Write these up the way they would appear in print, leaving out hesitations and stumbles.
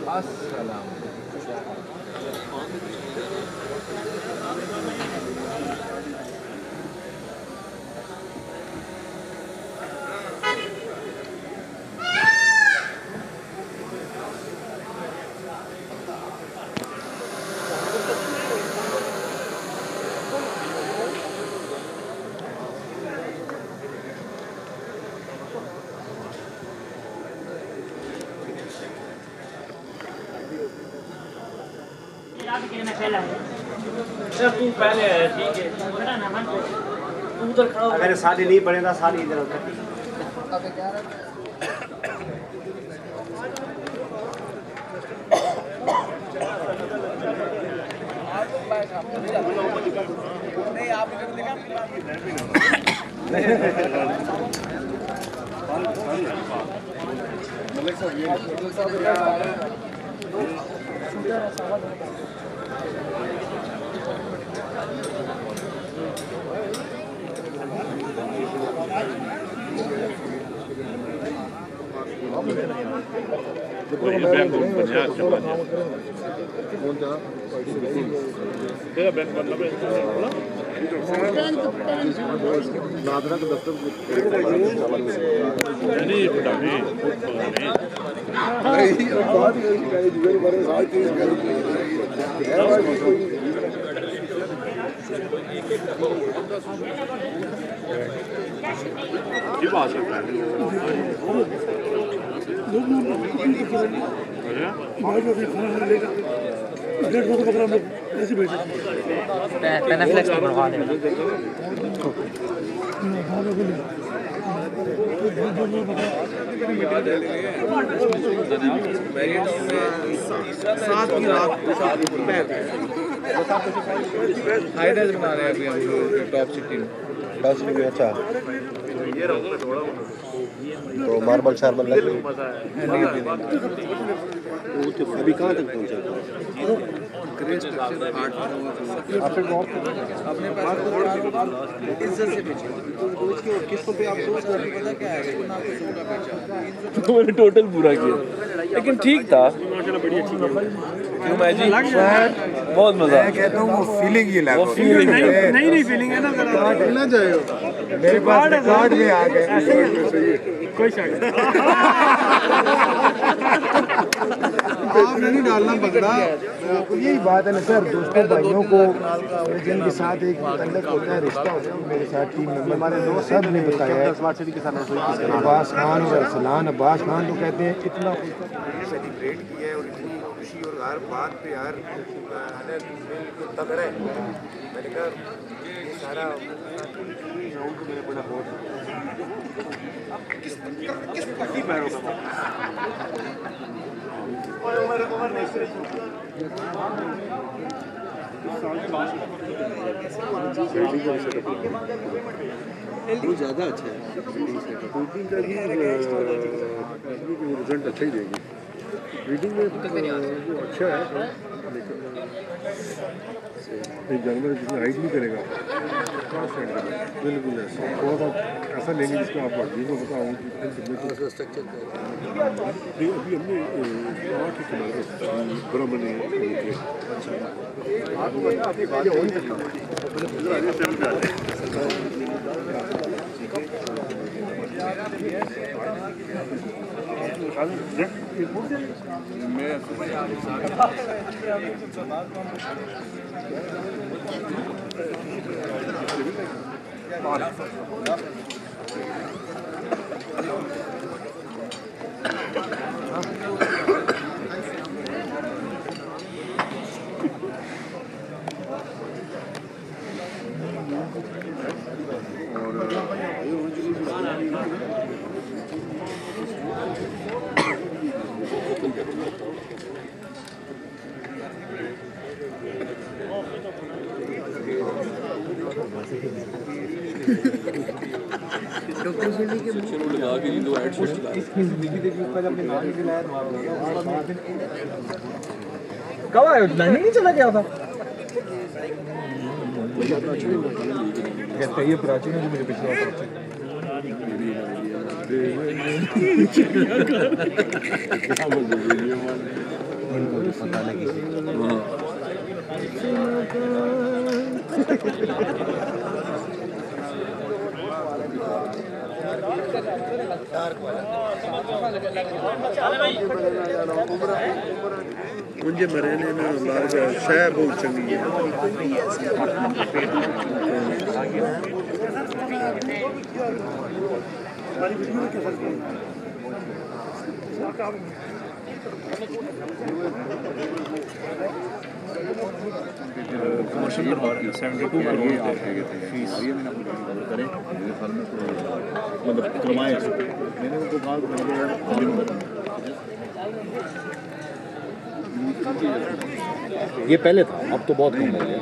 अस्सलाम। अगर साड़ी नहीं पड़ेगा साड़ी इधर नहीं आप पेनाफ्लेक्स में बनवा देना। सात की रात हाइड्रेज बना रहे हैं अभी हम टॉप सिटी में। अच्छा तो मार्बल शार्बल लग अभी कहाँ तक पहुँचा? अपने पास इज्जत से बेचे किसको पे आप सोच रहे पता क्या है ना कुछ होगा बेचा तो मैंने टोटल पूरा किया, लेकिन ठीक था। क्यों मैं जी बहुत मजा। मैं कहता हूँ वो फीलिंग ये लगा, फीलिंग नहीं फीलिंग है ना, ना जाए मेरे पास रिकॉर्ड में आ गए कोई शक आपने नहीं डालना पकड़ा। यही बात है ना सर, दोस्तों भाइयों को जिनके साथ एक तल्लक होता है, रिश्ता होता है, मेरे साथ टीम मेंबर हमारे दोस्त सब ने बताया है। अब्बास खान और अरसलान, अब्बास खान तो कहते हैं इतना सेलिब्रेट किया है और इतनी खुशी और हर बात पे यार तगड़ा है। मैंने कहा ये सारा मेरे बड़ा बहुत किस पैरों का ज़्यादा अच्छा है। रिजल्ट अच्छा ही देगी। रीडिंग में वो अच्छा है, लेकिन एक जानवर जिसमें हाइट नहीं करेगा बिल्कुल ऐसा थोड़ा सा ऐसा लेंगे जिसको आप वर्दी को बताऊँ कि स्ट्रक्चर अभी हमने 8 बराबर नहीं कब आया? लैंडिंग नहीं चला गया था। कहते ये प्राचीन है जो मुझे पिछले इनको भी पता लगे। मुझे मरे ने ना मार गया शह बहुत चंगी है कमर्शियल बनवा रही है 72 करोड़ फीस मतलब कमाए मैंने उनको कहा ये पहले था, अब तो बहुत कम हो गया।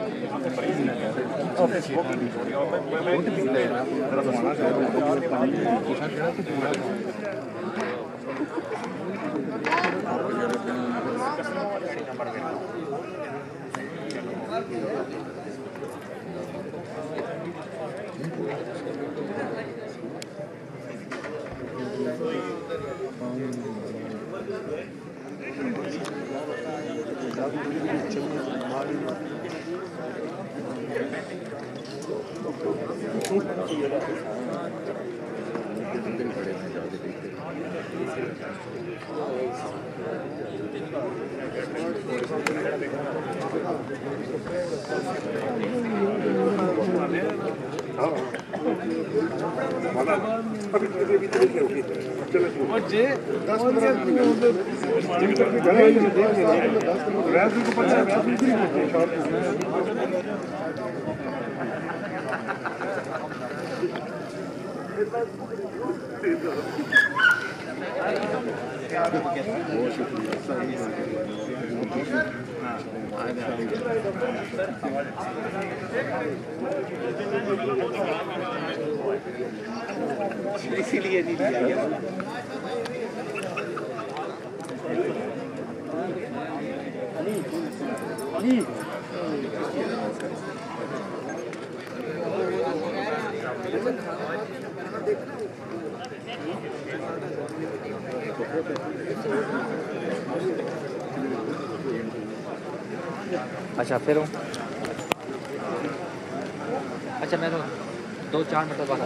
इसीलिए नहीं दिया। अच्छा फिर अच्छा मैं तो 2-4 मिनट बाद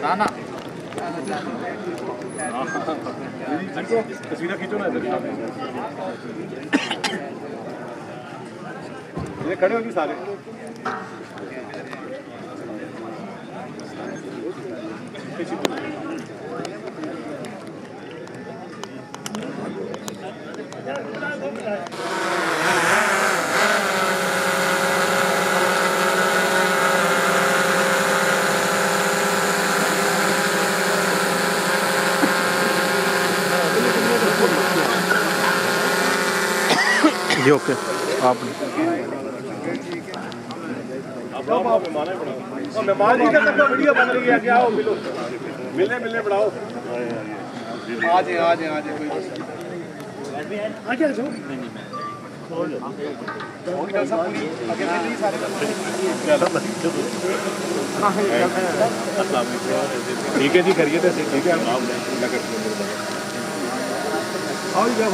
राना तस्वीरें खींचो ना ये खड़े होगी सारे ये ओके आपने मेहमान जी का तक वीडियो बन रही है क्या हो मिलो मिलने बढ़ाओ आज कोई ठीक है जी करिए तो ठीक है आओ क्या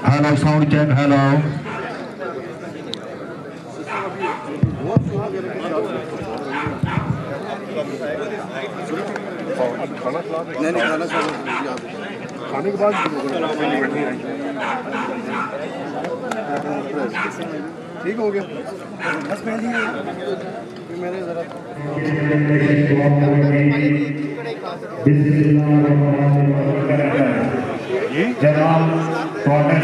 हेलो साउंड चेक हेलो नहीं खाना खाने के बाद ठीक हो गया बस मेरे जरा जनाब डॉक्टर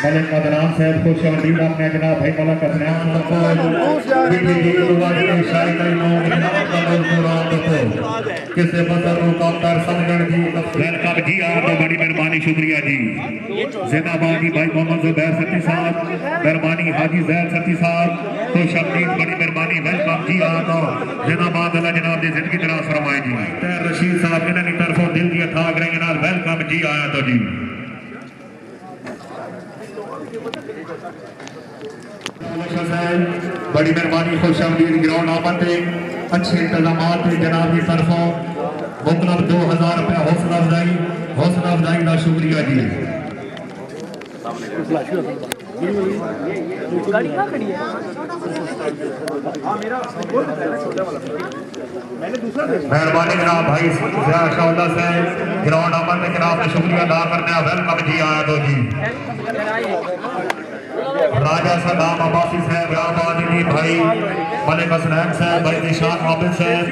मलिक अदनान साहब खुश अमदीद अपने जनाब भाई मलिक अदनान किसे बदरों का कर समझण जी वेलकम जी आ तो बड़ी मेहरबानी शुक्रिया जी जिंदाबाद जी भाई मोहम्मद जुबैर सती साहब मेहरबानी हाजी जैद सती साहब खुश अमदीद बड़ी मेहरबानी वेलकम जी आ तो जिंदाबाद अल्लाह जनाब दी जिंदगी दराज फरमाए जी तैर रशीद साहब इन्हां दी तरफों दिल दी ठाक रही नाल वेलकम जी आया तो जी बड़ी मेहरबानी खुश अमदीद ग्राउंड आमद अच्छे इंतजामात जनाब की तरफों मुकलब 2000 रुपया हौसला अफजाई का शुक्रिया जी मेहरबानी जनाब भाई शाहौला साहब ग्राउंड आमद में जनाब का शुक्रिया अदा करने वेलकम जी आया तो जी राजा सदाम अब्बासी साहब राबादी जी भाई मलिक हसनैन साहब भाई निशान आबिद साहब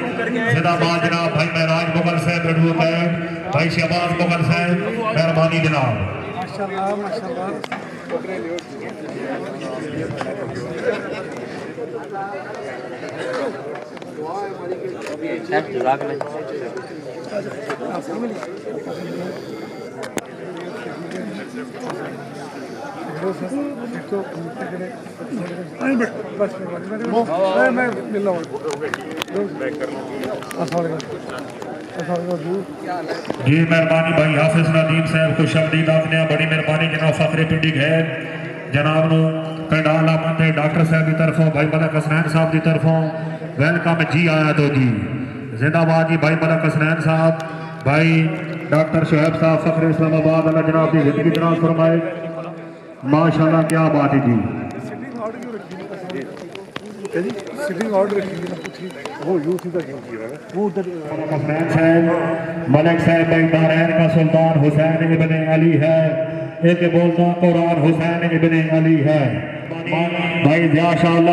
जिंदाबाद जनाब भाई महराज मुगल साहब रडू साहब भाई शहबाज मुगल साहब मेहरबानी जनाब जी मेहरबानी भाई हाफिज नदीम साहब खुश अमदीद आपने बड़ी मेहरबानी जनाब फखरे पिंडी गैर जनाब नू कंडाला मंदे डॉक्टर साहब की तरफों भाई मलिक हसनैन साहब की तरफों वेलकम जी आया तो जी जिंदाबाद जी भाई मलिक हसनैन साहब भाई डॉक्टर शुएब साहब फखरे इस्लामाबाद अल्लाह जनाब की जिंदगी दराज फरमाए माशाल्लाह क्या बात है जी सिटिंग ऑर्डर वो यूथ का वो उधर मलिक साहब भाई दारैन का सुल्तान हुसैन इब्ने अली है एक बोलता कुरान हुसैन इब्ने अली है भाई शाह साहब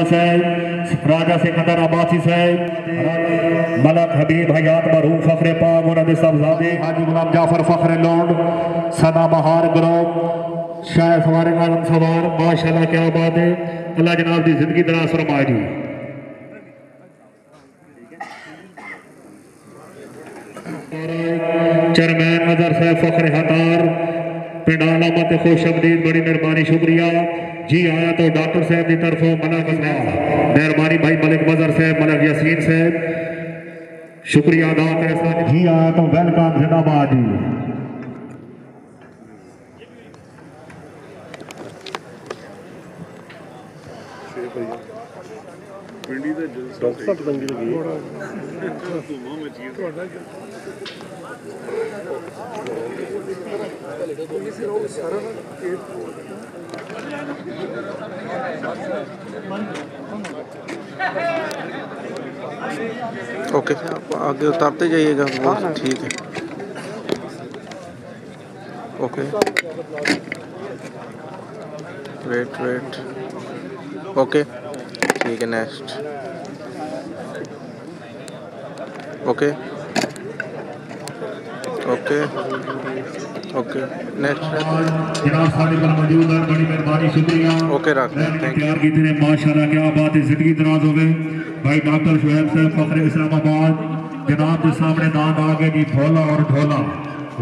राजा सिकंदर अब्बासी साहब मलक हबीब हयात मरहूम फखरे पाक मुनद्दिस साहबजादे हाजी गुलाम जाफर फखरे लौंड सदा बहार ग्रोव शाह सवार आलम सवार माशाल्लाह क्या बात है अल्लाह जनाब की जिंदगी दराज फरमाए जी चेयरमैन मदर साहब फखरे हतार पिंडाला मत खुश अमदीद बड़ी मेहरबानी शुक्रिया जी आया तो डॉक्टर साहब की तरफों मलक मेहरबानी भाई मलिक मजर साहब मलक यासीन साहब शुक्रिया अदा करें जी आया तो वेलकम जिंदाबाद जी पिंडी ਦਾ ਡਾਕਟਰ ਸਾਹਿਬ ਤੰਗੀ ਲੱਗੀ ਧੂਮਾ ਮਚੀ ਤੁਹਾਡਾ ओके आप आगे उतारते जाइएगा ठीक है ओके वेट ओके ठीक है नेक्स्ट ओके नेक्स्ट जनाब सारे पर मौजूद है बड़ी मेहरबानी शुक्रिया ओके रख तैयार की थे माशाल्लाह क्या बात है जिंदगी दराज हो गई भाई डॉक्टर शुएब साहब फखरे इस्लामाबाद जनाब के सामने दांत आ गए जी ढोला और ढोला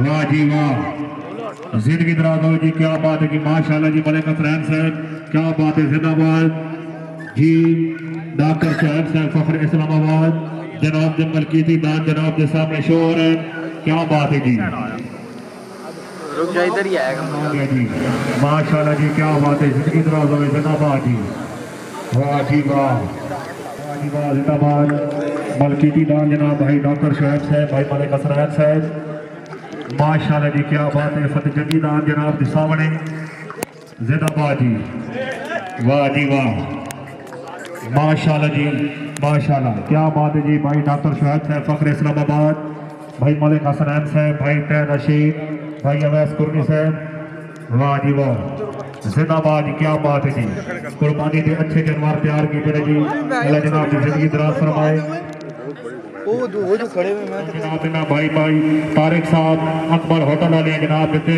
वाह जी वाह जिंदगी दराज हो जी क्या बात है जी माशाल्लाह जी मलिक हसनैन साहब क्या बात है जिंदाबाद जी डॉक्टर शुएब साहब फखरे इस्लामाबाद जनाब के मलकीती दान जनाब के सामने शोर है क्या बात है जी रुक जा इधर ही आएगा जी माशाल्लाह जी क्या बात है जिंदगी दराज हो जिंदाबाद जी वाह जी वाह जिंदाबाद मलकीती दान जनाब भाई डॉक्टर शुएब साहब भाई मलिक हसनैन साहब माशाल्लाह जी क्या बात है फतेह जंगी दान जनाब के सामने जिंदाबाद जी वाह माशाल्लाह जी माशाल्लाह क्या बात है जी भाई डॉक्टर शुएब साहब फखरे इस्लामाबाद भाई मलिक हसनैन साहब भाई तैन रशीद भाई अवैस कुर्नी साहब वाह जी वाह जिंदाबाद जी क्या बात है जी कुर्बानी के अच्छे जानवर तैयार किए जी अल्लाह जनाब की जिंदगी दराज फरमाए वो जो खड़े हुए मैं जनाब ना भाई तारिक साहब अकबर होटल वाले जनाब देते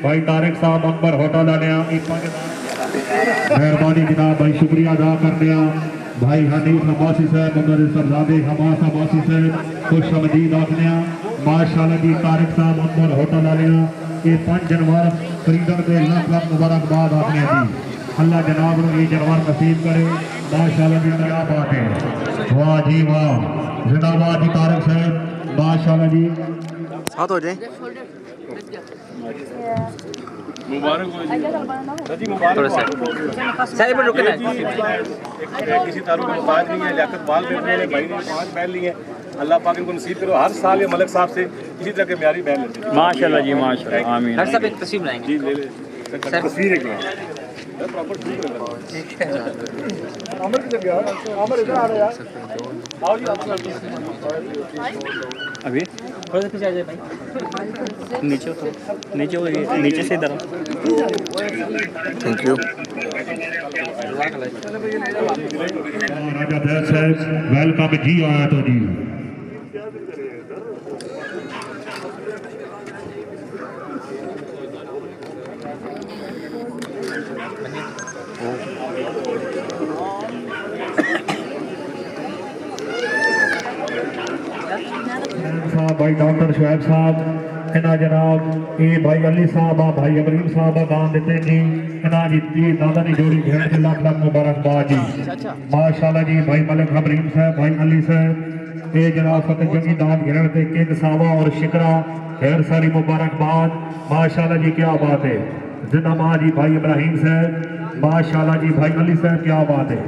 भाई तारिक साहब अकबर होटल वाले मेहरबानी जनाब भाई शुक्रिया अदा करते हैं भाई हनीफ अब्बासी साहब मुदर्रिस सरदादे हमास अब्बासी साहब खुशमदीद आखने माशाअल्लाह जी तारिक साहब अंदर होटल वाले ये 5 जनवर खरीदण के लाख लाख मुबारकबाद आखने जी अल्लाह जनाब को ये जनवर नसीब करे माशाअल्लाह जी क्या बात है वाह जी वाह जिंदाबाद जी तारिक साहब माशाअल्लाह जी साथ हो जाए मुबारक हो जी थोड़ा सा सारे पर रुकना है किसी तारुक में बात नहीं है लियाकत बाल बेचने वाले भाई ने 5 बैल लिए अल्लाह पाक इनको नसीब करो हर साल ये मलिक साहब से इसी तरह के म्यारी बैल लेते हैं माशाल्लाह जी माशाल्लाह आमीन हर सब एक तस्वीर लाएंगे जी ले ले तस्वीर एक प्रॉपर ठीक है अमर किधर गया अमर इधर आ रहा यार आओ जी अभी थोड़ा सा पीछे आ जाए भाई नीचे से इधर थैंक यू राजा दयाल साहब वेलकम जी आया तो जी साहब भाई डॉक्टर शुएब साहब इना जनाब ये भाई अली साहब भाई अबरीम साहब दान देते जी इना जी दादा की जोड़ी घेर के लाख लाख मुबारकबाद जी माशाल्लाह जी भाई मलिक अबरीम साहब भाई अली साहब ये जनाब फतेह जंगी दान घेर के किंग साहबा और शिकरा ढेर सारी मुबारकबाद माशाल्लाह जी क्या बात है जिंदाबाद जी भाई इब्राहिम साहब माशाल्लाह जी भाई अली साहब क्या बात है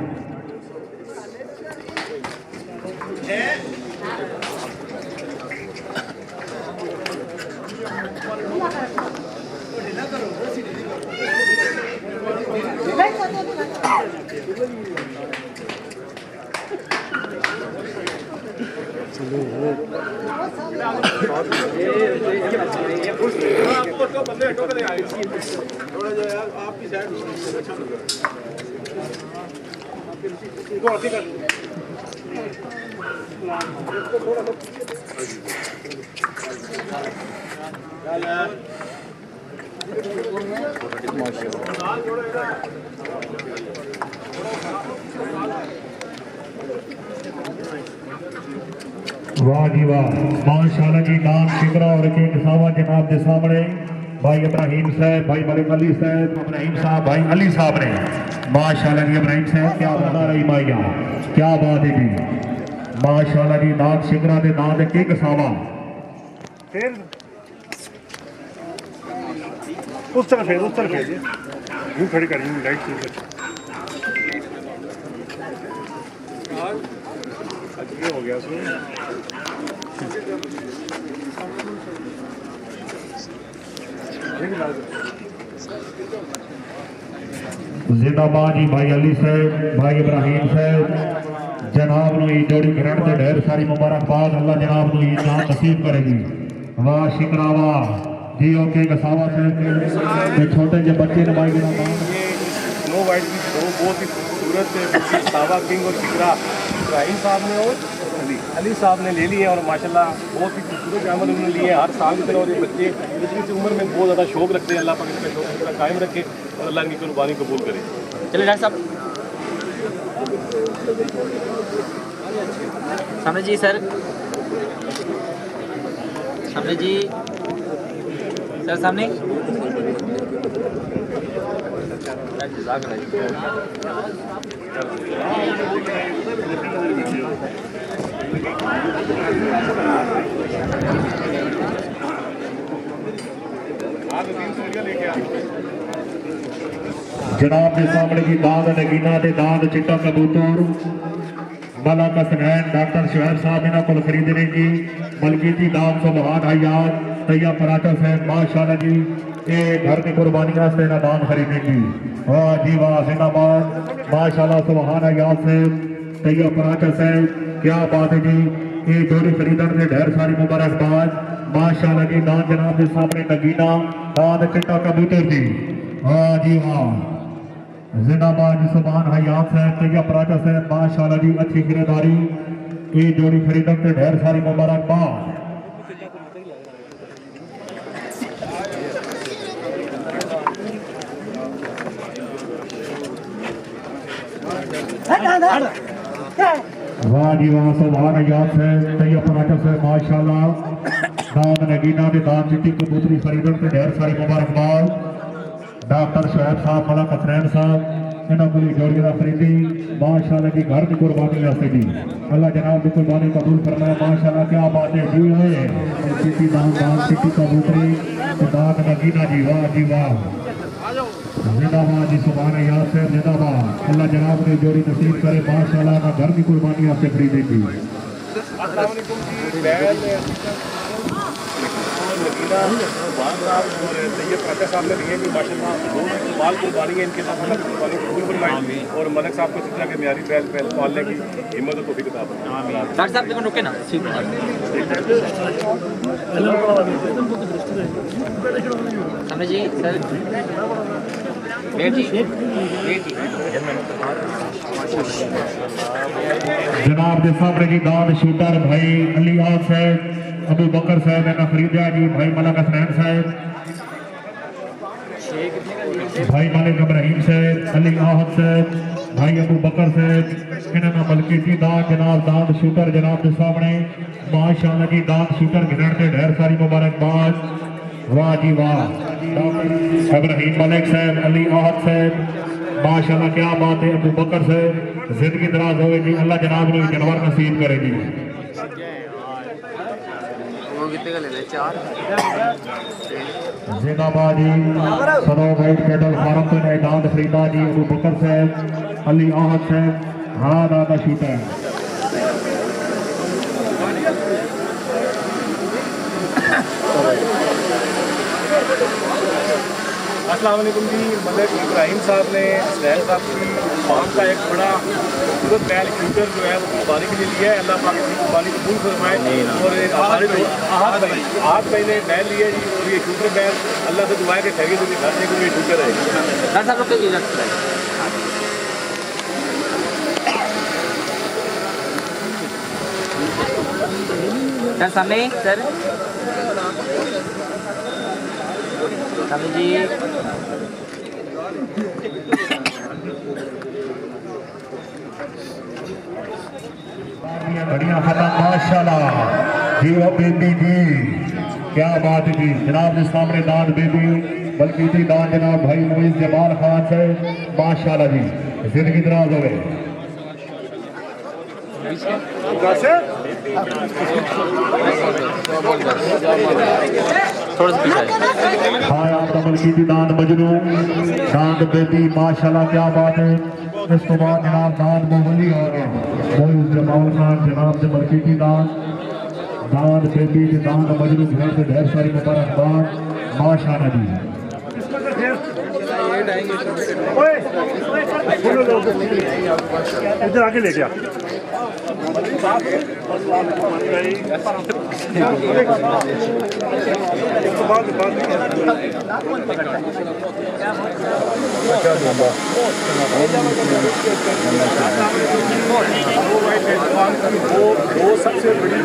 वाह जी वाह माशाल्लाह जी नाम शिकरा और किंग साहब जनाब के सामने भाई इब्राहिम साहब भाई मलिक अली साहब इब्राहिम साहब भाई अली साहब ने माशाल्लाह जी इब्राहिम साहब क्या बता रही माइया क्या बात है जी माशाल्लाह जी नाम शिकरा के नाम के किंग साहब फिर उस तरफ है यूं खड़ी कर यूं लाइट ये हो गया सो जिंदाबाद जी भाई अली साहब भाई इब्राहिम साहब जनाब नु जोड़ी ग्रहण से ढेर सारी मुबारकबाद अल्लाह जनाब नु नाम नसीब करेगी वाह शिकरा वाह जी ओके गसावा साहब छोटे जो बच्चे नवाई का नाम नो वाइट की दो बहुत ही खूबसूरत सावा किंग और शिकरा इब्राहिम साहब ने और अली साहब ने ले लिए और माशाल्लाह बहुत ही खूबसूरत जानवर उन्होंने लिए हर साल की तरह और ये बच्चे इतनी सी उम्र में बहुत ज़्यादा शौक रखते हैं अल्लाह पाक इसका शौक पूरा कायम रखे और अल्लाह इनकी कुर्बानी कबूल करे चलिए डॉक्टर साहब सामने जी सर सामने जी सर सामने जनाब के सामने की दाद नगीना ते दाद चिट्टा कबूतर मलक हसनैन डॉक्टर शुएब साहब इन्हों को खरीदे ने जी मलकीती दाम सुबहान हयात तैया पराठा साहब माशाल्लाह जी ये घर की कुर्बानी वास्ते इन्हें दाम खरीदे जी वाह जी वाह जिंदाबाद माशाल्लाह सुबहान हयात साहब तैया पराठा साहब क्या बात है जी ये जोड़ी खरीदने से ढेर सारी मुबारकबाद माशाल्लाह जी दान जनाब के सामने नगीना दाद चिट्टा कबूतर जी वाह जी वाह जिंदाबाद जी सुभान हयात साहब तैया पराठा साहब माशाल्लाह जी अच्छी खरीदारी ये जोड़ी खरीदने से ढेर सारी मुबारकबाद वाह जी वाह, सुभान अल्लाह से तैयब पराठा से माशाल्लाह। दाद नगीना ने दाद चिट्टी कबूतरी खरीदन से ढेर सारी मुबारकबाद। डॉक्टर शोएब साहब, मलक हसनैन साहब, इन्होंने पूरी जोड़ी का खरीदी माशाल्लाह की घर की कुर्बानी वास्ते दी। अल्लाह जनाब की कुर्बानी कबूल फरमाए माशाल्लाह। क्या बात है जी है चिट्टी दाद चिट्टी कबूतरी दाद नगीना जी, वाह जी वाह, जिंदाबाद जी, सुभान अल्लाह से जिंदाबाद। अल्लाह जनाब ने जोड़ी नसीब करे माशाल्लाह। ना घर की कुर्बानी आपसे खरीदी थी। अस्सलाम वालेकुम जी। बैल नगीना बादशाह और तैयब पराठा साहब ने लिए भी माशाल्लाह बहुत माल कुर्बानी है इनके साथ। अल्लाह की कुर्बानी कबूल फरमाए और मलक साहब को इस तरह के म्यारी बैल पालने की हिम्मत और तौफीक अता फरमाए। डॉक्टर साहब देखो रुके ना समझ जी सर जनाब के सामने की दाद शूटर भाई अली आग साहब, अबू बकर साहब ने खरीदा जी, भाई मलक हसनैन साहब, भाई मलिक इब्राहिम साहब, अली आहद साहब, भाई अबू बकर साहब, इन्होंने मलकीती दाद जनाब दाद शूटर जनाब के सामने माशाल्लाह की दाद शूटर गिरने से ढेर सारी मुबारकबाद। वाह जी वाह, इब्राहिम मलिक साहब, अली आहद साहब माशाल्लाह, क्या बात है। अबू बकर साहब जिंदगी दराज होगी, अल्लाह जनाब ने जानवर नसीब करेगी। जिंदाबाद जी, सदो वाइट कैटल फार्म तो दाद खरीदा जी, अबू बकर साहब, अली आहद साहब, हाँ दादा शूटर। अस्सलाम वालेकुम जी। मलक इब्राहिम साहब ने सैल साहब की फार्म का एक बड़ा खूबसूरत बैल फ्यूचर जो है वो कुर्बानी के लिए लिया है। अल्लाह पाक की कुर्बानी कबूल फरमाए। और आहद भाई ने बैल लिया जी, और ये फ्यूचर बैल अल्लाह से दुआ है कि ठहरी तो घर से कोई फ्यूचर है। सामने सर जी बढ़िया खत्म माशाल्लाह जी। वो बेबी जी, क्या बात जी, जनाब के सामने दाद बेबी बल्कि थी दाद जनाब भाई मोइज जमाल खान से माशाल्लाह जी, जिंदगी दराज हो गए। हाँ आप बल्कि दाद मजनू दाद बेबी माशाल्लाह, क्या बात है। इस तो बाद जनाब दाद मोहली हो गए मोइज जमाल खान जनाब से बल्कि की दाद बेबी दाद मजनू घर से ढेर सारी मुबारकबाद माशाल्लाह जी। इधर आके ले जा। वो सबसे बड़ी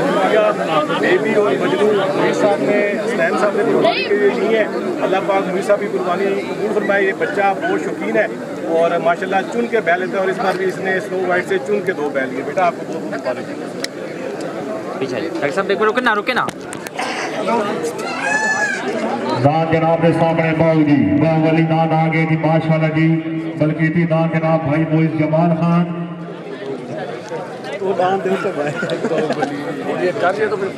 बेबी और मजनू मुई साहब ने सैन साहब ने कुर्बानी के लिए ली है। अल्लाह पाक मुई साहब की कुर्बानी कबूल फरमाए। ये बच्चा बहुत शौकीन है और माशाल्लाह चुन के बैल लेता है और इस बार भी इसने स्नो वाइट से चुन के 2 बैल लिए। बेटा आपको बहुत मुबारक रुके ना दान जनाब के सामने बाऊ जी, बाऊ वाली दान आ गए जी माशाल्लाह जी। बल्कि थी दान जनाब भाई मोइज जमाल खान, वो दान दिल से भाई ये कर दिया तो फिर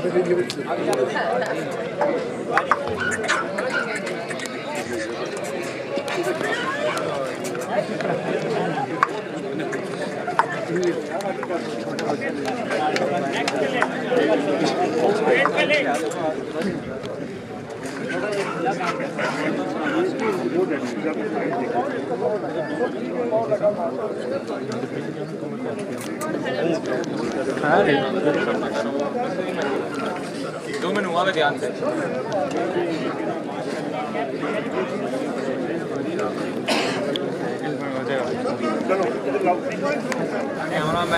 दो मिनट हुआ ध्यान से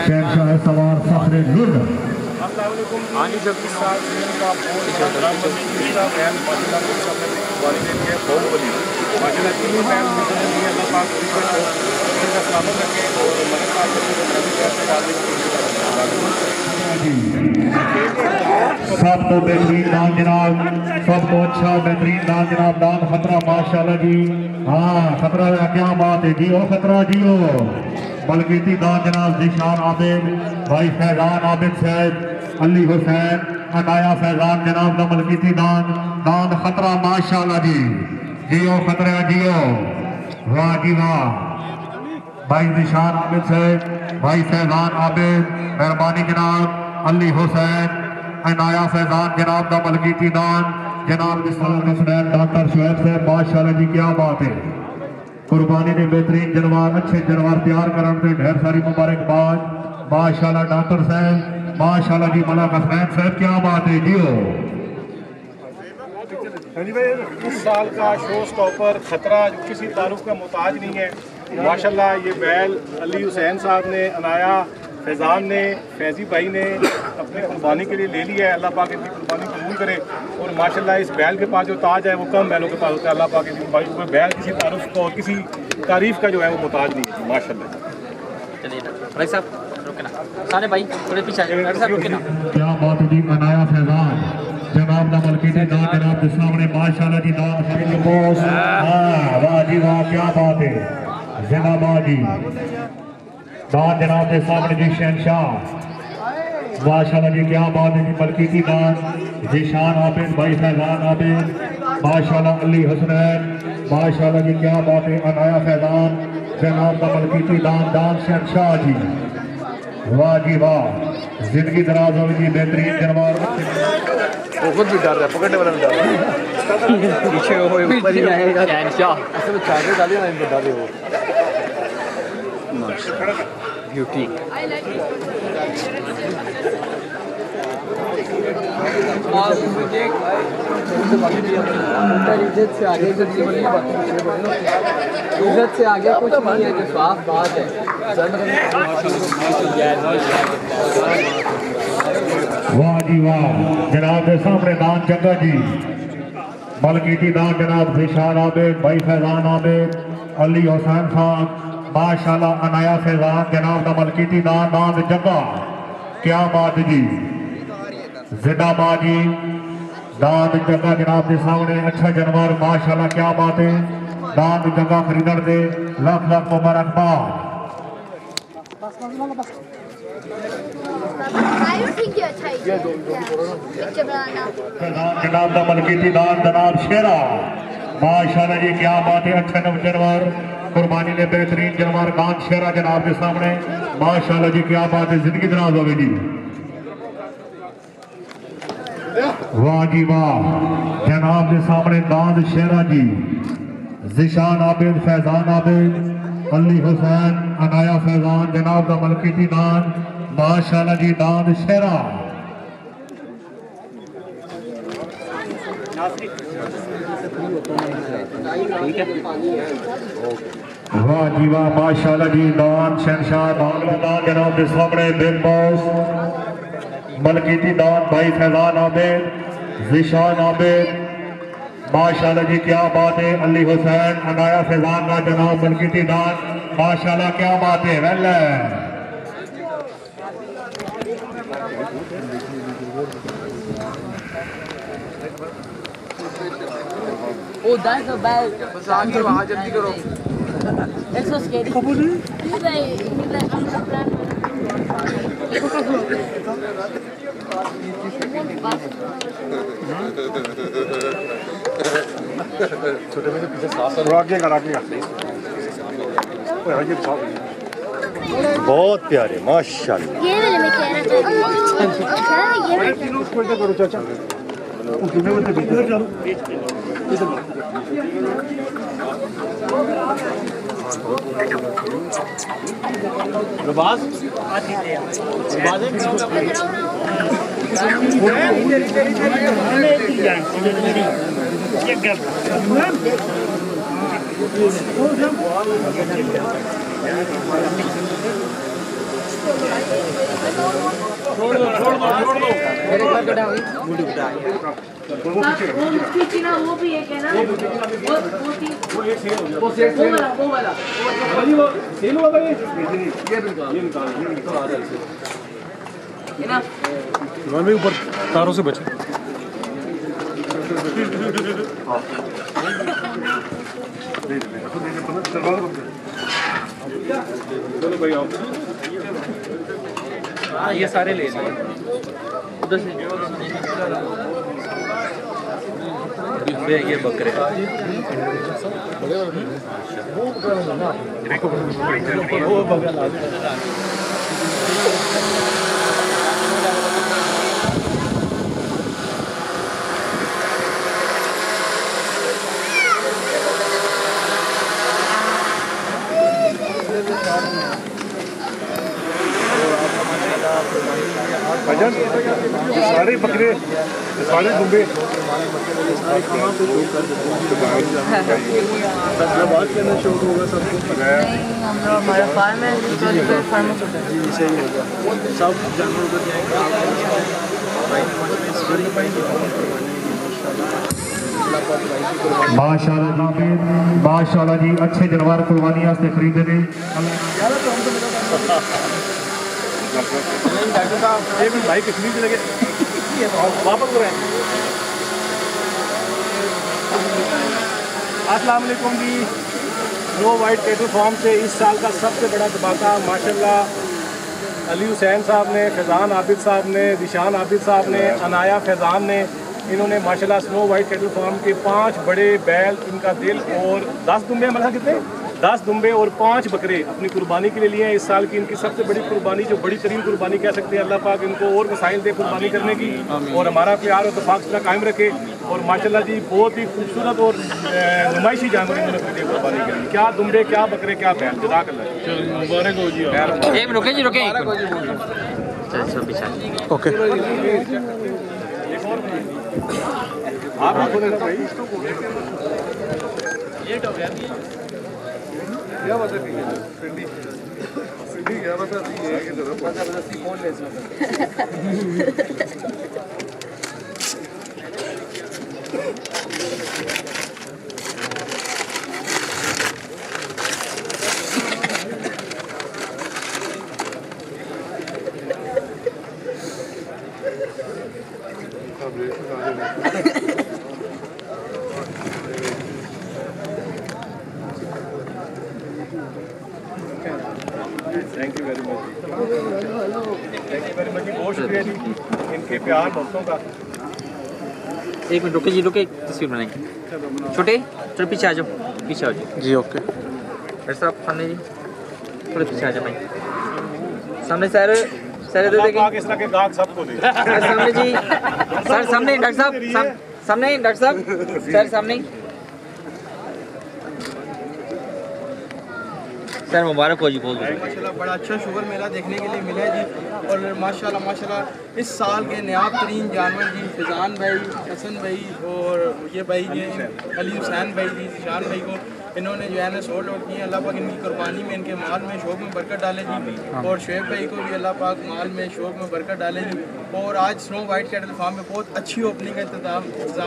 शहंशाह सवार फखरे लुल हाँ जी जब इस साल का बयान माशाल्लाह बहुत बड़ी माशाल्लाह तीनों बयान अल्लाह पाक सलामत रखे और सब तो बेहतरीन दान जनाब, सब तो अच्छा बेहतरीन दान जनाब, दान खतरा माशाल्लाह जी। हाँ खतरा क्या बात है जी, ओ खतरा जी ओ बलकीती दान जनाब, जिशान आबिद भाई फैजान आबिद साहब, अली हुसैन अनाया फैजान जनाब का मलकीती दान, दान खतरा माशाल्लाह जी। जियो खतरा जियो, वाह जी वाह। भाई जिशान आबिद साहब, भाई फैजान आबिद मेहरबानी जनाब, अली हुसैन अनाया फैजान जनाब का मलकीती दान, जनाब डॉक्टर शुएब साहब माशाल्लाह जी क्या बात है। कुर्बानी ने बेहतरीन जनवार अच्छे जनवार तैयार करने से ढेर सारी मुबारकबाद माशाल्लाह डॉक्टर साहब, माशाल्लाह जी मलक हसनैन साहब क्या बात है जी। इस साल का शो स्टॉपर खतरा जो किसी तारुफ का मोहताज नहीं है माशाल्लाह। ये बैल अली हुसैन साहब ने, अनाया फैजान ने, फैजी भाई ने अपनी कुर्बानी के लिए ले लिया है। अल्लाह पाक इनकी कुर्बानी कबूल करे और माशाल्लाह इस बैल के पास जो ताज है वो कम बैलों के पास होता है। अल्लाह पाक इनकी कुर्बानी को बैल किसी तारुफ को और किसी तारीफ का जो है वो मोहताज नहीं है माशाल्लाह। चलिए भाई साहब रुके ना, सारे भाई थोड़े पीछे आ जाइए साहब, रुके ना। क्या बात है जी, अनाया फैजान जनाब का मलकीती दान जनाब के सामने माशाल्लाह जी दान खरीद बॉस। वाह जी वाह क्या बात है जिंदाबाद जी। दान जनाब के सामने जी शहनशाह माशाल्लाह जी क्या बात है जी, मलकीती दान जिशान आबिद भाई फैजान आबिद माशाल्लाह, अली हुसैन माशाल्लाह जी क्या बात है, अनाया फैजान जनाब का मलकीती दान, दान शहनशाह जी वाह जी वाह। जिंदगी दराज हो जी, बेहतरीन जनवार वो खुद भी डर रहा है, पकड़ने वाला भी डर रहा है। पीछे हो ऊपर ही आएगा शहनशाह, ऐसे में चार्जर डालिए ना, इनको डालिए वो ब्यूटी। इज्जत से आगे इज्जत से आगे कुछ नहीं है, जो साफ बात है। वाह जी वाह। जनाब के सामने दान चंगा जी, मलकीती दान जनाब जिशान आबिद भाई फैजान आबिद, अली हुसैन खान माशाल्लाह, अनाया फैजान जनाब का मलकीती दान, दान जगह क्या बात जी, जिंदाबाद जी। दान जगह जनाब के सामने अच्छा जानवर माशाल्लाह क्या बात है। दान जगह खरीदण दे लाख लाख मुबारकबाद। जनाब का मलकीती दान जनाब शेरा माशाल्लाह जी क्या बात है। अच्छा जानवर कुर्बानी ने बेहतरीन जानवर कान शेरा जनाब के सामने माशाल्लाह जी क्या बात है। जिंदगी दराज होगी जी, वाह जी वाह। जनाब के सामने दान शेरा जी, जिशान आबिद फैजान आबिद, अली हुसैन अनाया फैजान जनाब का मलकीती दान माशाल्लाह जी, दान शेरा वाह जी वाह माशाल्लाह जी। दान शहनशाह दान जनाब के सामने बिग बॉस मलकीती दान भाई फैजान आबिद, जिशान आबिद माशाल्लाह जी क्या बात है। अली हुसैन अनाया फैजान का जनाब मलकीती दान माशाल्लाह क्या बात है। Well Oh, that's a bad. बस आगे वहाँ जल्दी करो। It's so scary. He's like, I'm the plan. छोटे में पीछे साफ आगे का बहुत प्यारे माशाल्लाह। ये वाले में कह रहा था ये करो चाचा मेरे घर कटा हुई बूढ़ी कटा वो भी एक है ना वो वाला सेल हुआ भाई ये ऊपर तारों से बचे चलो भाई आओ ये सारे ले लें उधर से ये बकरे भजन सारे बकरे सारे दुम्बे हमारा फार्म है सही होगा सब जानवर माशाल्लाह जी अच्छे जानवर कुर्बानी वास्ते खरीदे ने डॉक्टर साहब ये भी भाई कितनी भी लगे वापस हो रहे हैं। अस्सलाम वालेकुम जी। स्नो वाइट कैटल फार्म से इस साल का सबसे बड़ा धमाका माशाल्लाह अली हुसैन साहब ने, फैज़ान आबिद साहब ने, दिशान आबिद साहब ने, अनाया फैज़ान ने, इन्होंने माशाल्लाह स्नो वाइट कैटल फार्म के 5 बड़े बैल, इनका दिल और 10 दुम्बे मतलब कितने 10 दुम्बे और 5 बकरे अपनी कुर्बानी के लिए लिए हैं। इस साल की इनकी सबसे बड़ी कुर्बानी, जो बड़ी तरीन कुर्बानी कह सकते हैं। अल्लाह पाक इनको और वसाइल दे कुर्बानी करने की और हमारा प्यार और इत्तेफाक कायम रखे। और माशाल्लाह जी बहुत ही खूबसूरत और नुमाइशी जानवर इन्होंने खरीदे कुर्बानी के लिए। क्या दुम्बे, क्या बकरे, क्या बैल, जज़ाकल्लाह। मुबारक हो जी। एक रुके जी रुके ओके आप भाई लेट हो गया क्या बात है सिंडी सिंडी क्या बात है ये कि जरा जबरदस्ती फोन ले thank you very much. Thank you very much जी, बहुत शुक्रिया जी इनके प्यार दोस्तों का। एक मिनट रुके जी, रुके तस्वीर बनाएंगे। छोटे थोड़े पीछे आ जाओ, पीछे आ जाओ जी। ओके डॉक्टर साहब सामने जी, थोड़े पीछे आ जाओ भाई। सामने सर सर दे देंगे इस तरह के गाहक सबको दे। सामने जी सर, सामने डॉक्टर साहब, सामने डॉक्टर साहब, सर सामने सर। मुबारक हो जी बहुत माशाल्लाह बड़ा अच्छा शुगर मेला देखने के लिए मिला है जी। और माशाल्लाह माशाल्लाह इस साल के नायाब तरीन जानवर जी फैज़ान भाई, हसन भाई और ये भाई ये अली हुसैन भाई जी, शान भाई को इन्होंने जो है ना 100 लोग किए। अल्लाह पाक इनकी कुर्बानी में, इनके माल में, शौक में बरकत डाले जी। और शुएब भाई को भी अल्लाह पाक माल में, शौक में बरकत डाले जी। और आज स्नो वाइट कैटल फार्म में बहुत अच्छी ओपनिंग का इंतजाम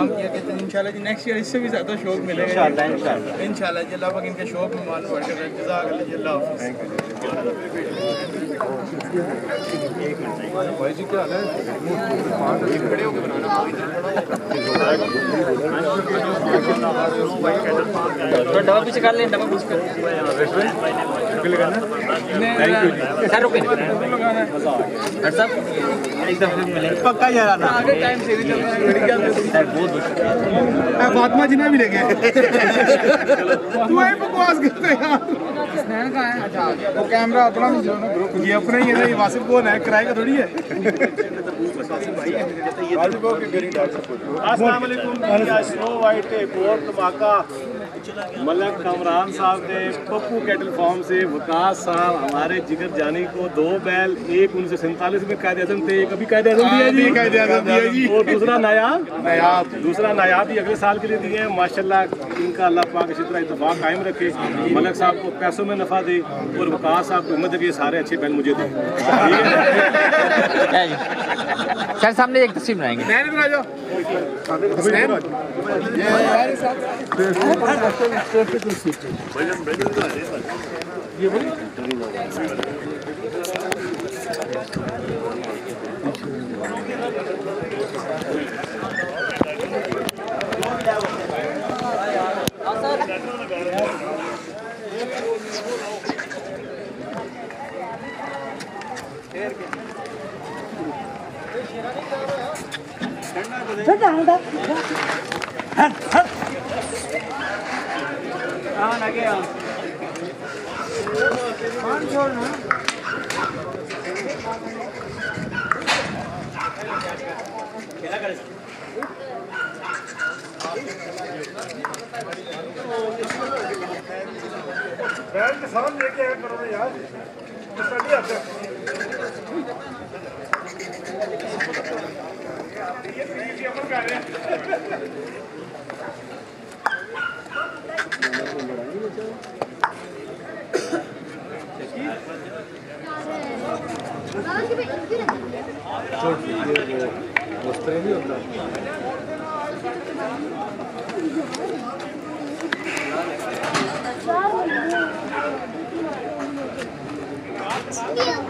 किया गया था। इंशाल्लाह जी नेक्स्ट ईयर इससे भी ज़्यादा शौक मिलेगा इंशाल्लाह जी। अल्लाह पाक इनके शौक में माल में बरकत डाले। जज़ाकल्लाह जी, अल्लाह भाई जी क्या हाल है? खड़े होकर बनाना डब्बा पीछे कर लें, डब्बा पीछे कर सर। रुके डॉक्टर साहब एक दफा मिले पक्का जा रहा था टाइम से सर। बहुत शुक्रिया। फातिमा जी ने भी ले गए तू है बकवास करते यार। स्नैन का है। अच्छा वो कैमरा अपना भी जो ना ग्रुप ये अपना ही है ना, ये वासिफ कौन है, किराए का थोड़ी है। अस्सलाम वालेकुम। स्नो वाइट के एक और धमाका मलक कामरान साहब ने पप्पू कैटल फार्म से वकास साहब हमारे जिगर जानी को 2 बैल, एक 1947 में कायदे आज़म थे, एक अभी कायदे आज़म दिया जी, और दूसरा नायाब भी अगले साल के लिए दिए हैं। माशाल्लाह इनका अल्लाह पाक इसी तरह इत्तेफाक कायम रखे, मलक साहब को पैसों में नफ़ा दे और वकास साहब को हिम्मत दे, सारे अच्छे बैल मुझे दें। सर सामने एक तस्वीर बनाएंगे। किसान लेके आया करो ना यार, गुस्सा नहीं आता। ये अमल कर रहे हैं। Yeah.